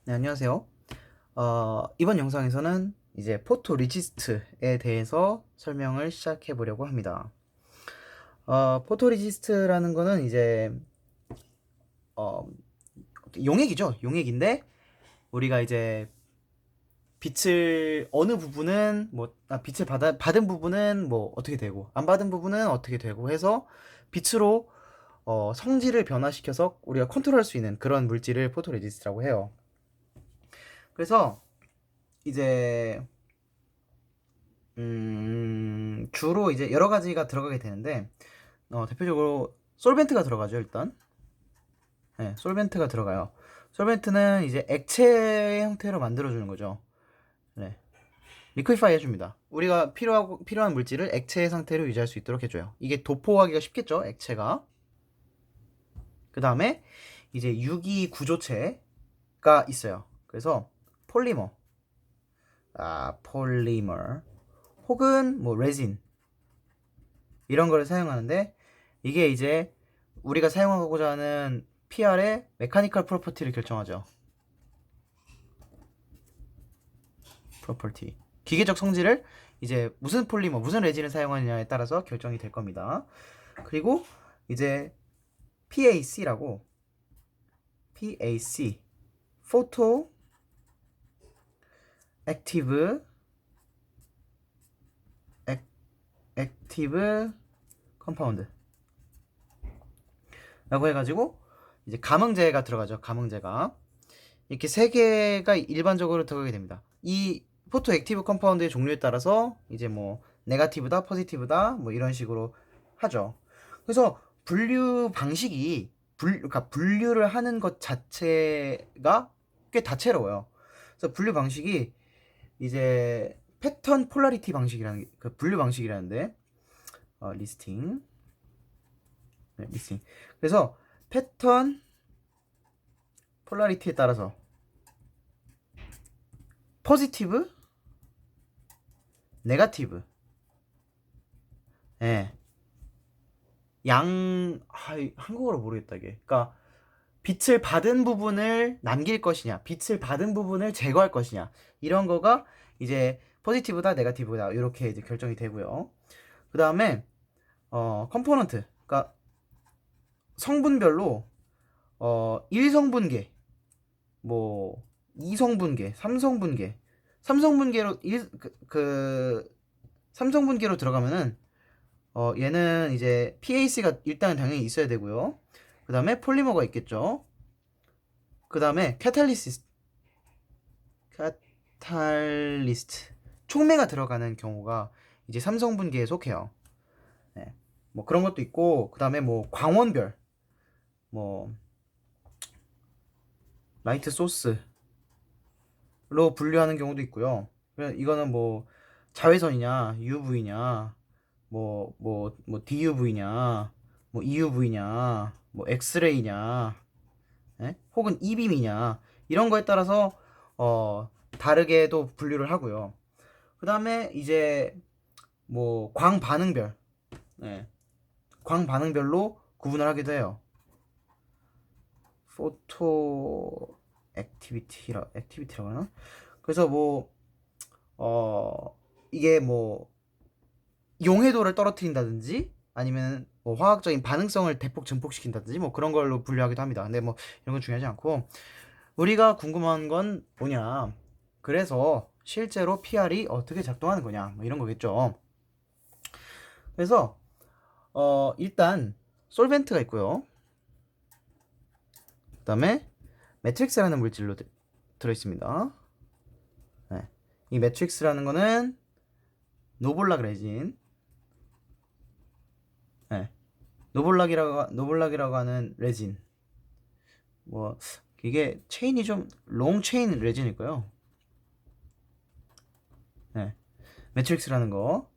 네, 안녕하세요. 이번 영상에서는 이제 포토리지스트에 대해서 설명을 시작해 보려고 합니다. 포토리지스트라는 거는 이제 어, 용액이죠. 용액인데 우리가 이제 빛을 어느 부분은 빛을 받은 부분은 뭐 어떻게 되고 안 받은 부분은 어떻게 되고 해서 빛으로 성질을 변화시켜서 우리가 컨트롤할 수 있는 그런 물질을 포토레지스트라고 해요. 그래서 이제 주로 이제 여러 가지가 들어가게 되는데, 대표적으로 솔벤트가 들어가죠, 일단. 네, 솔벤트가 들어가요. 솔벤트는 이제 액체 형태로 만들어주는 거죠. 네. 리퀴파이 해줍니다. 우리가 필요한 물질을 액체 상태로 유지할 수 있도록 해줘요. 이게 도포하기가 쉽겠죠, 액체가. 그 다음에 이제 유기 구조체가 있어요. 그래서 폴리머, 폴리머, 혹은 뭐 레진, 이런 거를 사용하는데, 이게 이제 우리가 사용하고자 하는 PR의 메카니컬 프로퍼티를 결정하죠. 프로퍼티. 기계적 성질을 이제 무슨 폴리머, 무슨 레진을 사용하느냐에 따라서 결정이 될 겁니다. 그리고 이제 PAC라고, PAC, 포토 액티브 액티브 컴파운드 라고 해가지고 이제 감응제가 들어가죠. 감응제가 이렇게 세 개가 일반적으로 들어가게 됩니다. 이 포토 액티브 컴파운드의 종류에 따라서 이제 뭐 네가티브다, 포지티브다 뭐 이런 식으로 하죠. 그래서 분류 방식이 그러니까 분류를 하는 것 자체가 꽤 다채로워요. 그래서 분류 방식이 이제 패턴 폴라리티 방식이라는 그 분류 방식이라는데 리스팅, 네, 리스팅. 그래서 패턴 폴라리티에 따라서 포지티브, 네가티브, 예, 한국어로 모르겠다 이게. 그러니까 빛을 받은 부분을 남길 것이냐, 빛을 받은 부분을 제거할 것이냐, 이런 거가 이제 포지티브다, 네가티브다 이렇게 이제 결정이 되고요. 그 다음에 컴포넌트, 그러니까 성분별로 1성분계, 뭐 2성분계, 3성분계, 3성분계로 3성분계로 들어가면은 얘는 이제 PAC가 일단은 당연히 있어야 되고요. 그 다음에 폴리머가 있겠죠. 그 다음에 카탈리스트, 촉매가 들어가는 경우가 이제 삼성분계에 속해요. 네. 뭐 그런 것도 있고, 그 다음에 뭐 광원별, 뭐 라이트 소스로 분류하는 경우도 있고요. 이거는 뭐 자외선이냐, UV냐, 뭐 DUV냐, 뭐 EUV냐, 뭐 엑스레이냐, 예? 혹은 이빔이냐, 이런 거에 따라서 다르게도 분류를 하고요. 그 다음에 이제 뭐 광반응별, 예, 광반응별로 구분을 하기도 해요. 포토 액티비티라고 하나? 그래서 뭐 이게 뭐 용해도를 떨어뜨린다든지 아니면 뭐 화학적인 반응성을 대폭 증폭시킨다든지 뭐 그런 걸로 분류하기도 합니다. 근데 뭐 이런 건 중요하지 않고, 우리가 궁금한 건 뭐냐, 그래서 실제로 PR이 어떻게 작동하는 거냐 뭐 이런 거겠죠. 그래서 일단 솔벤트가 있고요. 그 다음에 매트릭스라는 물질로 들어있습니다. 네. 이 매트릭스라는 거는 노볼락 레진, 네. 노볼락이라고 하는 레진, 뭐 이게 체인이 좀 롱 체인 레진일 거예요. 네. 매트릭스라는 거.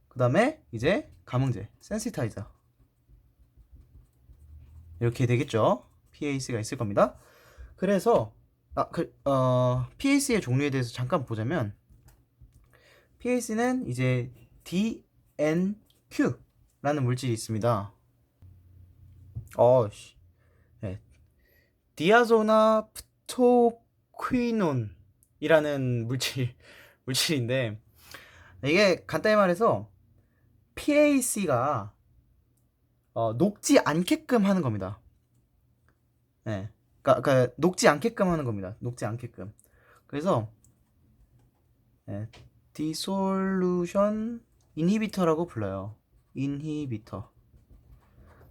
그 다음에 이제 감응제, 센시타이저, 이렇게 되겠죠. PAC가 있을 겁니다. 그래서 PAC의 종류에 대해서 잠깐 보자면, PAC는 이제 DNQ라는 물질이 있습니다. 네. 디아조나 퀴논이라는 물질인데, 이게 간단히 말해서 PAC가 녹지 않게끔 하는 겁니다. 네. 그러니까 녹지 않게끔 하는 겁니다. 녹지 않게끔. 그래서 네, 디솔루션 인히비터라고 불러요. 인히비터.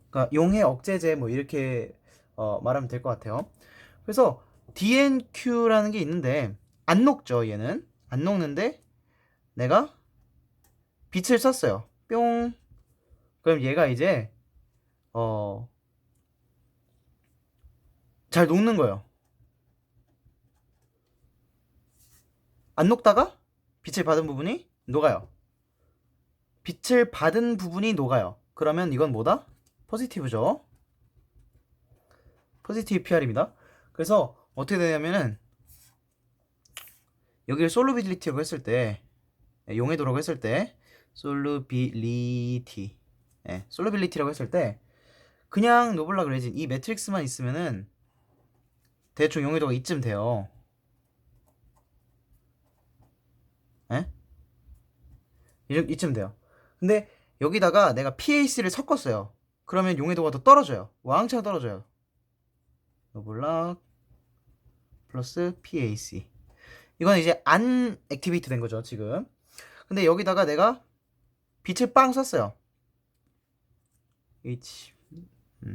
그러니까 용해 억제제 뭐 이렇게 말하면 될 것 같아요. 그래서 DNQ라는 게 있는데 안 녹죠. 얘는 안 녹는데 내가 빛을 썼어요. 뿅. 그럼 얘가 이제 잘 녹는 거예요. 안 녹다가 빛을 받은 부분이 녹아요. 빛을 받은 부분이 녹아요. 그러면 이건 뭐다? 포지티브죠. 포지티브 PR입니다. 그래서 어떻게 되냐면은 여기를 솔루빌리티라고 했을 때, 용해도라고 했을 때, 솔루빌리티, 솔루빌리티라고 했을 때 그냥 노블락 레진 이 매트릭스만 있으면은 대충 용해도가 이쯤 돼요. 이쯤 돼요. 근데 여기다가 내가 PAC를 섞었어요. 그러면 용해도가 더 떨어져요. 왕창 떨어져요. 노블락 플러스 PAC. 이건 이제 안 액티베이트 된 거죠, 지금. 근데 여기다가 내가 빛을 빵 썼어요. H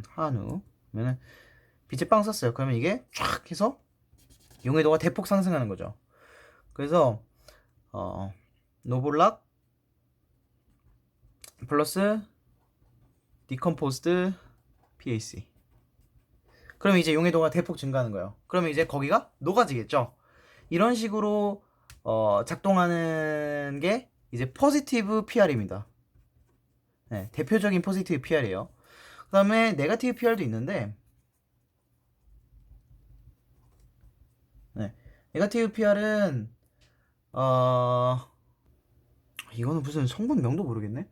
한우. 그러면은 빛을 빵 썼어요. 그러면 이게 쫙 해서 용해도가 대폭 상승하는 거죠. 그래서 노블락 플러스 디컴포스드 PAC. 그러면 이제 용해도가 대폭 증가하는 거예요. 그러면 이제 거기가 녹아지겠죠. 이런 식으로 작동하는 게 이제 포지티브 PR입니다. 네, 대표적인 포지티브 PR이에요. 그 다음에 네거티브 PR도 있는데, 네, 네거티브 PR은 이거는 무슨 성분명도 모르겠네.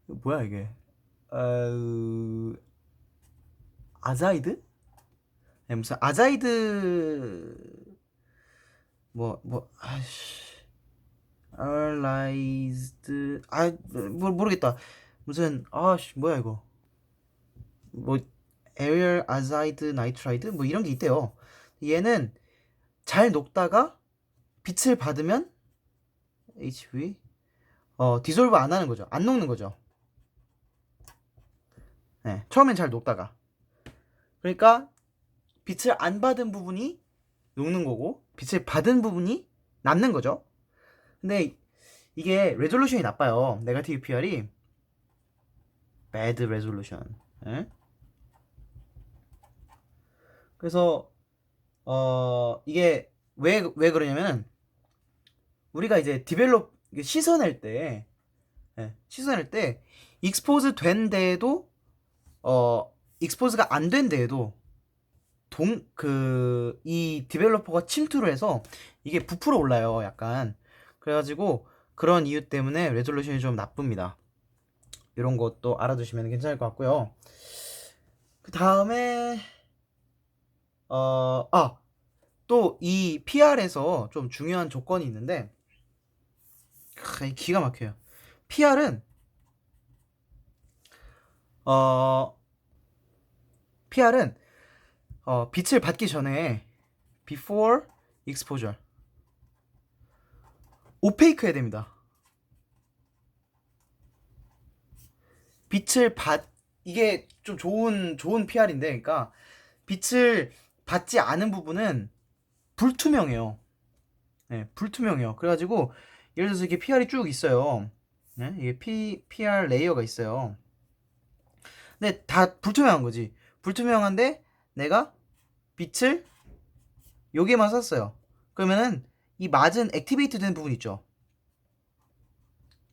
뭐야 이게? 아자이드? 네, 무슨 아자이드 알라이즈드 모르겠다. 무슨 뭐야 이거? 뭐 에리얼 아자이드 나이트라이드 뭐 이런 게 있대요. 얘는 잘 녹다가 빛을 받으면 HV 디솔브 안 하는 거죠. 안 녹는 거죠. 네, 처음엔 잘 녹다가. 그러니까 빛을 안 받은 부분이 녹는 거고 빛을 받은 부분이 남는 거죠. 근데 이게 레졸루션이 나빠요. 네거티브 PR이 bad resolution. 네? 그래서 이게 왜 그러냐면은 우리가 이제 디벨롭 씻어낼 때 익스포즈 된 데에도 익스포즈가 안 된 데에도 이 디벨로퍼가 침투를 해서 이게 부풀어 올라요. 약간. 그래가지고 그런 이유 때문에 레졸루션이 좀 나쁩니다. 이런 것도 알아두시면 괜찮을 것 같고요. 그 다음에 또 이 PR에서 좀 중요한 조건이 있는데 기가 막혀요. PR은 빛을 받기 전에 before exposure 오페이크 해야 됩니다. 이게 좀 좋은 PR인데, 그러니까 빛을 받지 않은 부분은 불투명해요. 네, 불투명해요. 그래가지고 예를 들어서 이렇게 PR이 쭉 있어요. 네, 이게 PR 레이어가 있어요. 근데 다 불투명한 거지. 불투명한데 내가 빛을 여기에만 썼어요. 그러면은 이 맞은 액티베이트 된 부분 있죠.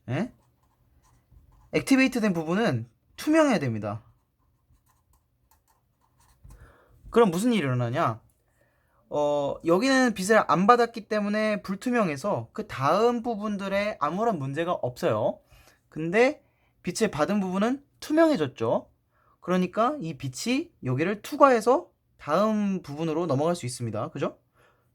네? 액티베이트 된 부분은 투명해야 됩니다. 그럼 무슨 일이 일어나냐? 여기는 빛을 안 받았기 때문에 불투명해서 그 다음 부분들에 아무런 문제가 없어요. 근데 빛을 받은 부분은 투명해졌죠. 그러니까 이 빛이 여기를 투과해서 다음 부분으로 넘어갈 수 있습니다. 그죠?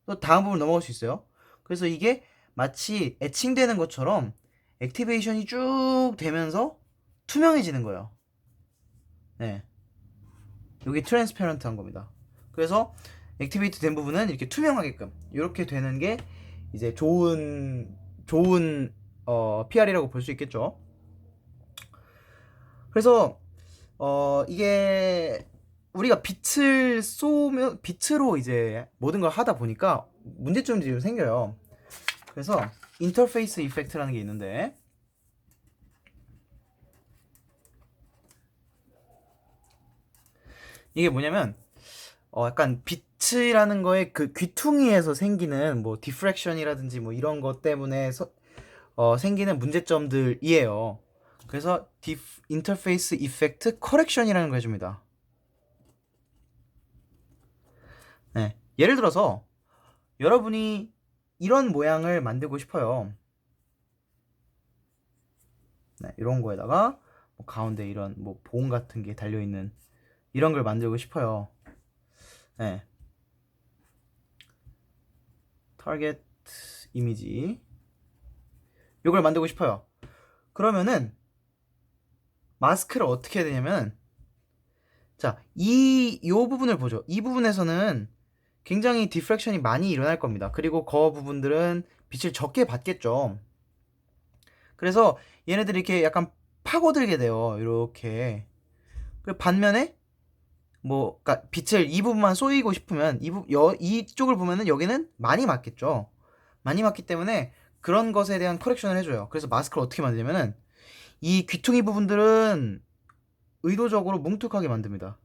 또 다음 부분 넘어갈 수 있어요. 그래서 이게 마치 애칭되는 것처럼 액티베이션이 쭉 되면서 투명해지는 거예요. 네. 여기 트랜스페런트한 겁니다. 그래서 액티베이트 된 부분은 이렇게 투명하게끔 이렇게 되는 게 이제 좋은 PR이라고 볼 수 있겠죠. 그래서 이게 우리가 빛을 쏘면 빛으로 이제 모든 걸 하다 보니까 문제점들이 좀 생겨요. 그래서 인터페이스 이펙트라는 게 있는데 이게 뭐냐면 약간 빛이라는 거에 그 귀퉁이에서 생기는 뭐 디프렉션이라든지 뭐 이런 것 때문에 생기는 문제점들이에요. 그래서 인터페이스 이펙트 커렉션이라는 걸 해줍니다. 네. 예를 들어서 여러분이 이런 모양을 만들고 싶어요. 네, 이런 거에다가 뭐 가운데 이런 뭐 봉 같은 게 달려 있는 이런 걸 만들고 싶어요. 네. 타겟 이미지 이걸 만들고 싶어요. 그러면은 마스크를 어떻게 해야 되냐면 자, 요 부분을 보죠. 이 부분에서는 굉장히 디프렉션이 많이 일어날 겁니다. 그리고 그 부분들은 빛을 적게 받겠죠. 그래서 얘네들이 이렇게 약간 파고들게 돼요. 이렇게. 그 반면에 뭐 그러니까 빛을 이 부분만 쏘이고 싶으면 이쪽을 보면은 여기는 많이 맞겠죠. 많이 맞기 때문에 그런 것에 대한 커렉션을 해줘요. 그래서 마스크를 어떻게 만드냐면은 이 귀퉁이 부분들은 의도적으로 뭉툭하게 만듭니다.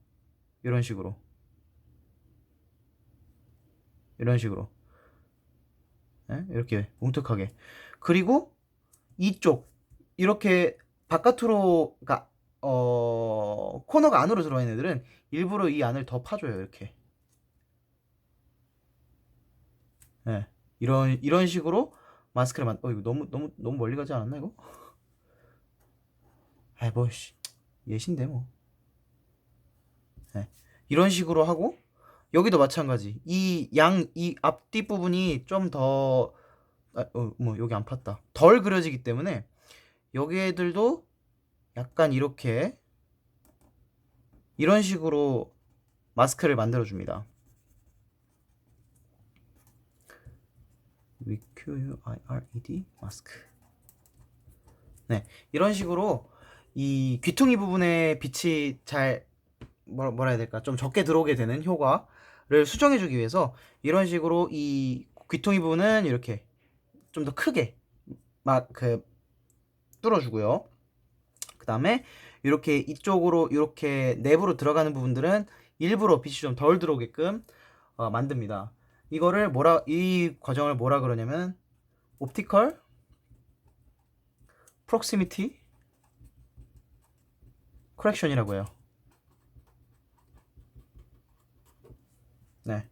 이런 식으로. 이런 식으로. 네? 이렇게 뭉툭하게. 그리고 이쪽 이렇게 바깥으로 그러니까 코너가 안으로 들어가 있는 애들은 일부러 이 안을 더 파줘요. 이렇게. 네. 이런 식으로 마스크를 이거 너무 멀리 가지 않았나 이거? 아이 뭐씨 예신데 뭐. 네. 이런 식으로 하고 여기도 마찬가지. 이 앞뒤 부분이 좀 더 뭐 여기 안 팠다. 덜 그려지기 때문에 여기 애들도 약간 이런 식으로 마스크를 만들어 줍니다. WQUIRED 마스크. 네, 이런 식으로 이 귀퉁이 부분에 빛이 잘 뭐라 해야 될까? 좀 적게 들어오게 되는 효과를 수정해 주기 위해서 이런 식으로 이 귀퉁이 부분은 이렇게 좀 더 크게 막 뚫어 주고요. 그다음에 이렇게 이쪽으로 이렇게 내부로 들어가는 부분들은 일부러 빛이 좀 덜 들어오게끔 만듭니다. 이 과정을 뭐라 그러냐면 옵티컬 프록시미티 커렉션이라고 해요. 네.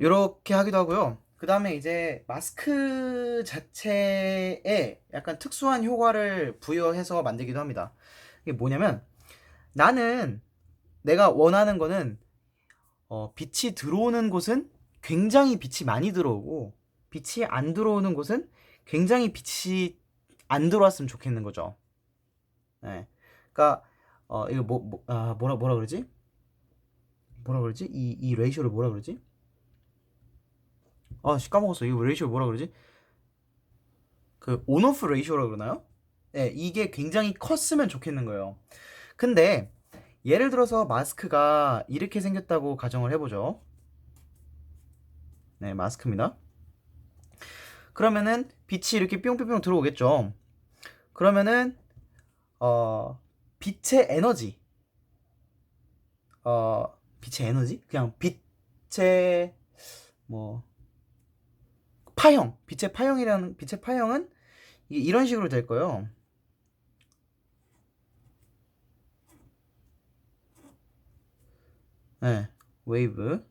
요렇게 하기도 하고요. 그 다음에 이제 마스크 자체에 약간 특수한 효과를 부여해서 만들기도 합니다. 이게 뭐냐면 나는 내가 원하는 거는 빛이 들어오는 곳은 굉장히 빛이 많이 들어오고 빛이 안 들어오는 곳은 굉장히 빛이 안 들어왔으면 좋겠는 거죠. 네. 그러니까 이거 뭐라 그러지? 뭐라 그러지? 이 레이쇼를 뭐라 그러지? 까먹었어. 이거 레이쇼를 뭐라 그러지? 그 온오프 레이쇼라고 그러나요? 네, 이게 굉장히 컸으면 좋겠는 거예요. 근데 예를 들어서 마스크가 이렇게 생겼다고 가정을 해보죠. 네, 마스크입니다. 그러면은 빛이 이렇게 뿅뿅뿅 들어오겠죠. 그러면은 빛의 에너지, 빛의 에너지? 그냥 빛의 뭐 빛의 파형은 이런 식으로 될 거예요. 네, 웨이브.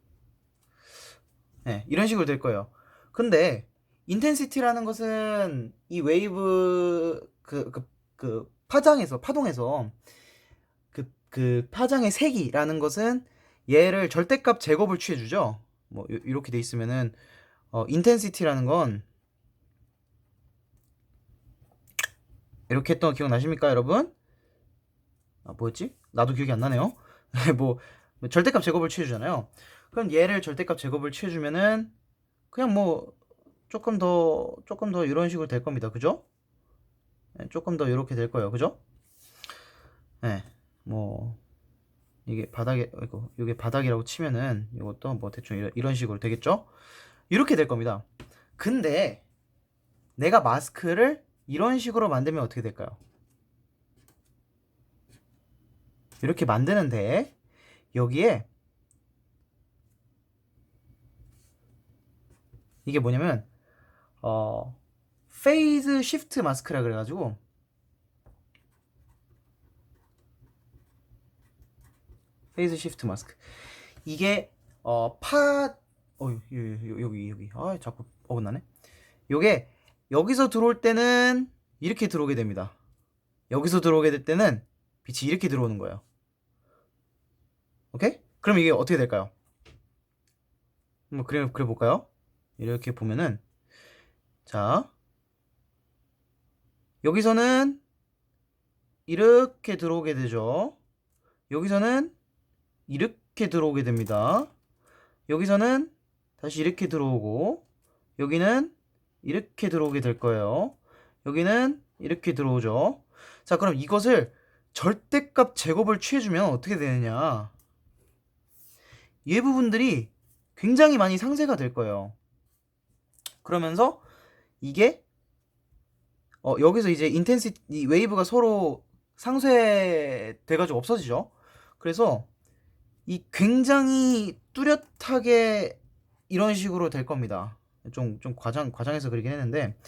네, 이런 식으로 될 거예요. 근데 인텐시티라는 것은 이 웨이브 파동에서 그 파장의 세기라는 것은 얘를 절대값 제곱을 취해주죠. 뭐 이렇게 돼 있으면은 인텐시티라는 건 이렇게 했던 거 기억나십니까, 여러분? 뭐였지? 나도 기억이 안 나네요. 뭐 절대값 제곱을 취해주잖아요. 그럼 얘를 절대값 제곱을 취해주면은 그냥 뭐 조금 더 이런 식으로 될 겁니다. 그죠? 네, 조금 더 이렇게 될 거예요. 그죠? 네, 뭐 이게 바닥에 이게 바닥이라고 치면은 이것도 뭐 대충 이런 식으로 되겠죠? 이렇게 될 겁니다. 근데 내가 마스크를 이런 식으로 만들면 어떻게 될까요? 이렇게 만드는데 여기에 이게 뭐냐면 페이즈 시프트 마스크라 그래가지고 페이즈 시프트 마스크 이게 여기 자꾸 어긋나네. 요게 여기서 들어올 때는 이렇게 들어오게 됩니다. 여기서 들어오게 될 때는 빛이 이렇게 들어오는 거예요. 오케이? 그럼 이게 어떻게 될까요? 한번 그려 볼까요? 이렇게 보면은 자 여기서는 이렇게 들어오게 되죠. 여기서는 이렇게 들어오게 됩니다. 여기서는 다시 이렇게 들어오고 여기는 이렇게 들어오게 될 거예요. 여기는 이렇게 들어오죠. 자, 그럼 이것을 절대값 제곱을 취해주면 어떻게 되느냐? 이 부분들이 굉장히 많이 상쇄가 될 거예요. 그러면서 이게 여기서 이제 인텐시티 웨이브가 서로 상쇄돼가지고 없어지죠. 그래서 이 굉장히 뚜렷하게 이런 식으로 될 겁니다. 좀 과장해서 그리긴 했는데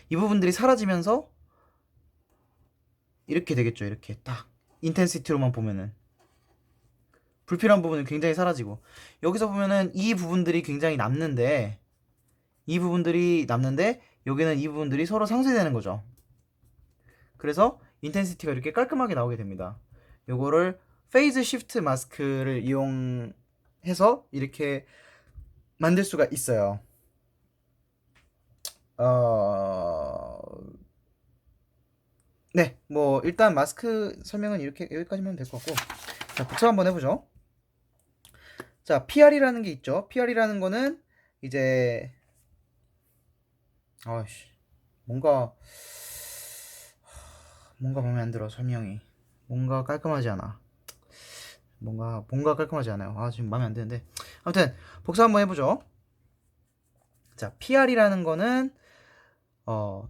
이 부분들이 사라지면서 이렇게 되겠죠. 이렇게 딱 인텐시티로만 보면은 불필요한 부분은 굉장히 사라지고 여기서 보면은 이 부분들이 굉장히 남는데 여기는 이 부분들이 서로 상쇄되는 거죠. 그래서 인텐시티가 이렇게 깔끔하게 나오게 됩니다. 요거를 페이즈 시프트 마스크를 이용해서 이렇게 만들 수가 있어요. 네, 뭐 일단 마스크 설명은 이렇게 여기까지만 될 것 같고, 자 복사 한번 해보죠. 자 PR이라는 게 있죠. PR이라는 거는 이제 뭔가 마음에 안 들어. 설명이 뭔가 깔끔하지 않아. 뭔가 깔끔하지 않아요. 지금 마음에 안 드는데 아무튼 복사 한번 해보죠. 자 PR이라는 거는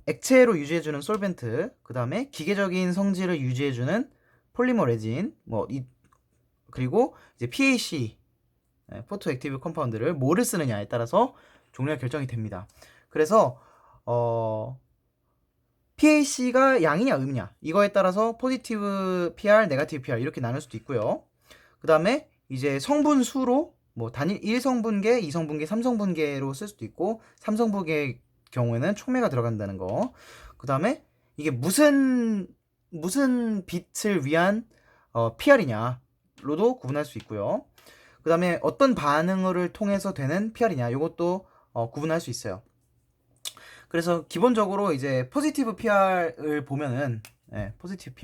액체로 유지해주는 솔벤트, 그 다음에 기계적인 성질을 유지해주는 폴리머 레진, 그리고 이제 PAC, 포토 액티브 컴파운드를 뭐를 쓰느냐에 따라서 종류가 결정이 됩니다. 그래서 PAC가 양이냐 음이냐 이거에 따라서 포지티브 PR, 네거티브 PR 이렇게 나눌 수도 있고요. 그 다음에 이제 성분 수로 뭐 단일 1성분계, 2성분계, 3성분계로 쓸 수도 있고 3성분계 경우에는 촉매가 들어간다는 거. 그 다음에 이게 무슨 빛을 위한 PR이냐로도 구분할 수 있고요. 그 다음에 어떤 반응을 통해서 되는 PR이냐 이것도 구분할 수 있어요. 그래서 기본적으로 이제 포지티브 PR을 보면은 포지티브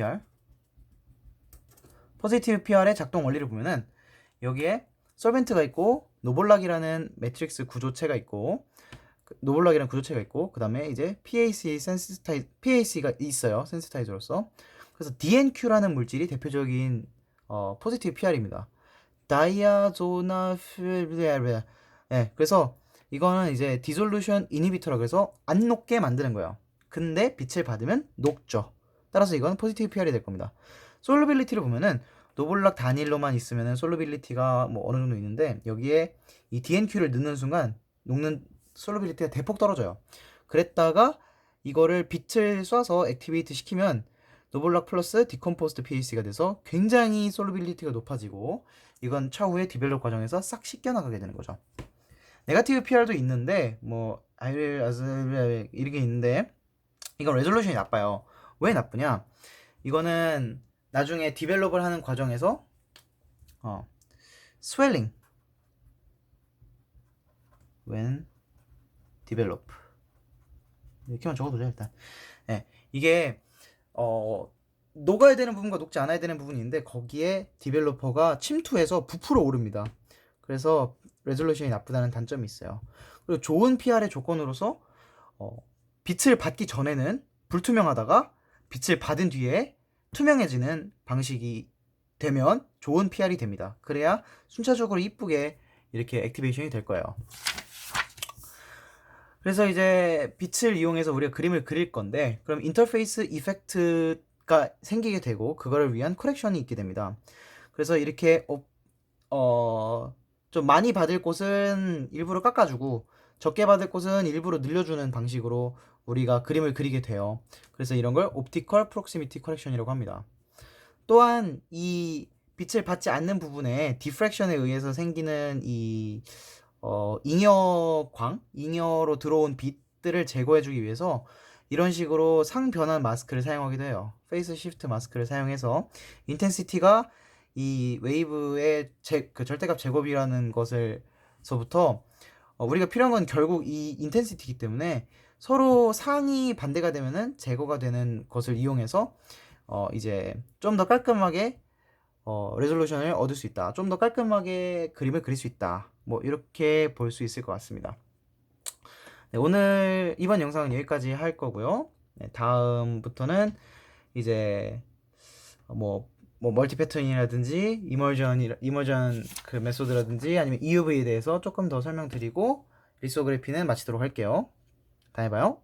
PR의 작동 원리를 보면은 여기에 솔벤트가 있고 노볼락이라는 매트릭스 구조체가 있고 그 다음에 이제 PAC가 있어요. 센시타이저로서. 그래서 DNQ라는 물질이 대표적인 포지티브 PR입니다. 그래서 이거는 이제 디솔루션 이니비터라고 해서 안 녹게 만드는 거예요. 근데 빛을 받으면 녹죠. 따라서 이건 포지티브 PR이 될 겁니다. 솔루빌리티를 보면은 노볼락 단일로만 있으면은 솔루빌리티가 뭐 어느 정도 있는데 여기에 이 DNQ를 넣는 순간 녹는 솔루빌리티가 대폭 떨어져요. 그랬다가 이거를 빛을 쏴서 액티베이트 시키면 노볼락 플러스 디컴포스트 PAC가 돼서 굉장히 솔루빌리티가 높아지고 이건 차후에 디벨롭 과정에서 싹 씻겨나가게 되는 거죠. 네거티브 PR도 있는데 뭐 이렇게 있는데 이건 레졸루션이 나빠요. 왜 나쁘냐? 이거는 나중에 디벨롭을 하는 과정에서 스웰링 when develop 이렇게만 적어두자 일단. 네, 이게 녹아야 되는 부분과 녹지 않아야 되는 부분이 있는데 거기에 디벨로퍼가 침투해서 부풀어 오릅니다. 그래서 레졸루션이 나쁘다는 단점이 있어요. 그리고 좋은 PR의 조건으로서 빛을 받기 전에는 불투명하다가 빛을 받은 뒤에 투명해지는 방식이 되면 좋은 PR이 됩니다. 그래야 순차적으로 이쁘게 이렇게 액티베이션이 될 거예요. 그래서 이제 빛을 이용해서 우리가 그림을 그릴 건데 그럼 인터페이스 이펙트가 생기게 되고 그거를 위한 커렉션이 있게 됩니다. 그래서 이렇게 좀 많이 받을 곳은 일부러 깎아주고 적게 받을 곳은 일부러 늘려주는 방식으로 우리가 그림을 그리게 돼요. 그래서 이런 걸 옵티컬 프록시미티 커렉션이라고 합니다. 또한 이 빛을 받지 않는 부분에 디프렉션에 의해서 생기는 이 잉여로 들어온 빛들을 제거해주기 위해서 이런 식으로 상변환 마스크를 사용하기도 해요. 페이스 시프트 마스크를 사용해서 인텐시티가 이 웨이브의 그 절대값 제곱이라는 것을서부터 우리가 필요한 건 결국 이 인텐시티이기 때문에 서로 상이 반대가 되면은 제거가 되는 것을 이용해서 이제 좀 더 깔끔하게 레졸루션을 얻을 수 있다. 좀 더 깔끔하게 그림을 그릴 수 있다. 뭐 이렇게 볼 수 있을 것 같습니다. 네, 오늘 이번 영상은 여기까지 할 거고요. 네, 다음부터는 이제 뭐 멀티 패턴이라든지 이머전 그 메소드라든지 아니면 EUV에 대해서 조금 더 설명드리고 리소그래피는 마치도록 할게요. 다음에 봐요.